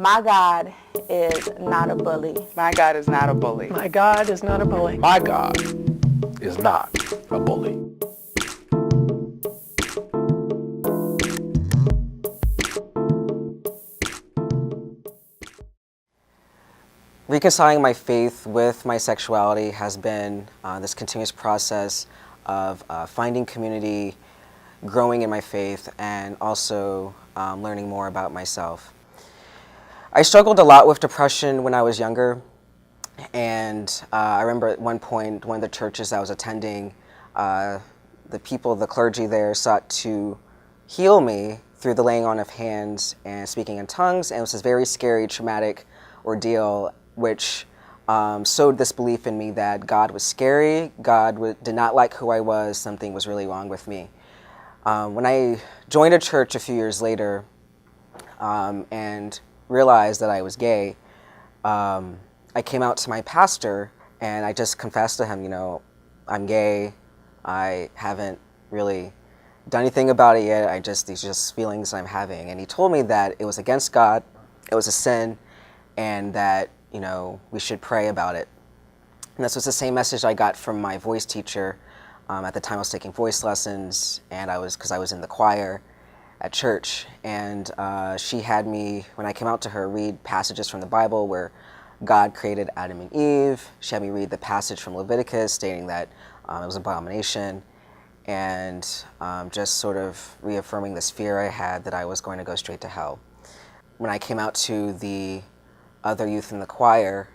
My God is not a bully. My God is not a bully. My God is not a bully. My God is not a bully. Reconciling my faith with my sexuality has been this continuous process of finding community, growing in my faith, and also learning more about myself. I struggled a lot with depression when I was younger, and I remember at one point, one of the churches I was attending, the clergy there sought to heal me through the laying on of hands and speaking in tongues, and it was this very scary, traumatic ordeal which sowed this belief in me that God was scary, did not like who I was, something was really wrong with me. When I joined a church a few years later and realized that I was gay, I came out to my pastor and I just confessed to him, I'm gay, I haven't really done anything about it yet, these are just feelings I'm having. And he told me that it was against God, it was a sin, and that we should pray about it. And this was the same message I got from my voice teacher. At the time I was taking voice lessons, and because I was in the choir at church. And she had me, when I came out to her, read passages from the Bible where God created Adam and Eve. She had me read the passage from Leviticus stating that it was an abomination, and just sort of reaffirming this fear I had that I was going to go straight to hell. When I came out to the other youth in the choir,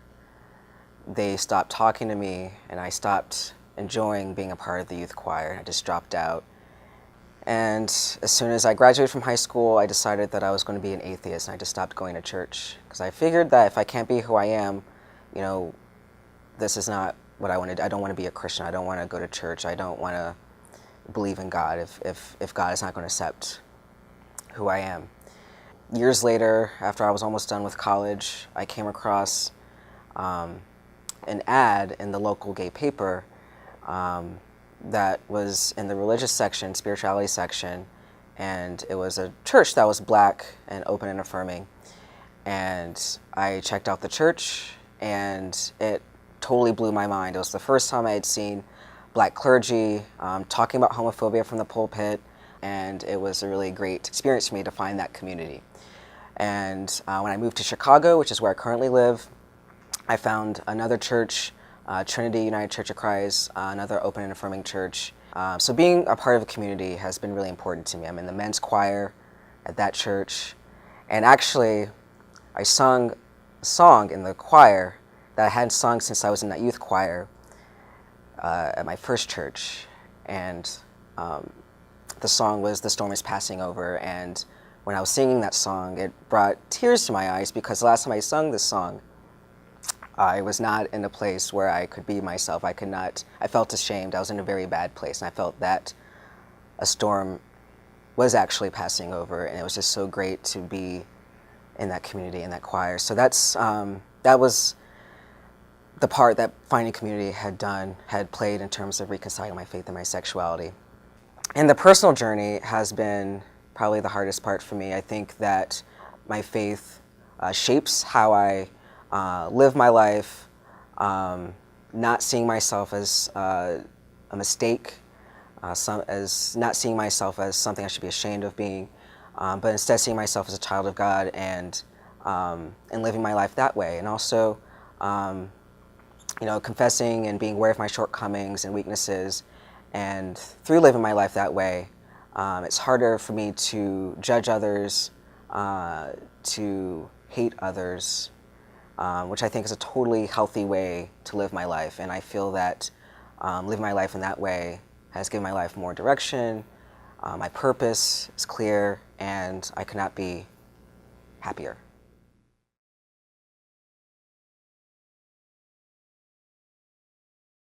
they stopped talking to me, and I stopped enjoying being a part of the youth choir. I just dropped out. And as soon as I graduated from high school, I decided that I was going to be an atheist, and I just stopped going to church. Because I figured that if I can't be who I am, this is not what I want to do. I don't want to be a Christian. I don't want to go to church. I don't want to believe in God if God is not going to accept who I am. Years later, after I was almost done with college, I came across an ad in the local gay paper that was in the religious section, spirituality section, and it was a church that was black and open and affirming. And I checked out the church, and it totally blew my mind. It was the first time I had seen black clergy talking about homophobia from the pulpit, and it was a really great experience for me to find that community. And when I moved to Chicago, which is where I currently live, I found another church, Trinity United Church of Christ, another open and affirming church. So being a part of a community has been really important to me. I'm in the men's choir at that church, and actually I sung a song in the choir that I hadn't sung since I was in that youth choir at my first church. And the song was "The Storm is Passing Over," and when I was singing that song, it brought tears to my eyes because the last time I sung this song, I was not in a place where I could be myself. I felt ashamed. I was in a very bad place, and I felt that a storm was actually passing over, and it was just so great to be in that community, in that choir. So that was the part that finding community had played in terms of reconciling my faith and my sexuality. And the personal journey has been probably the hardest part for me. I think that my faith shapes how I live my life, not seeing myself as a mistake, as not seeing myself as something I should be ashamed of being, but instead seeing myself as a child of God and living my life that way. And also, confessing and being aware of my shortcomings and weaknesses. And through living my life that way, it's harder for me to judge others, to hate others, which I think is a totally healthy way to live my life. And I feel that living my life in that way has given my life more direction, my purpose is clear, and I could not be happier.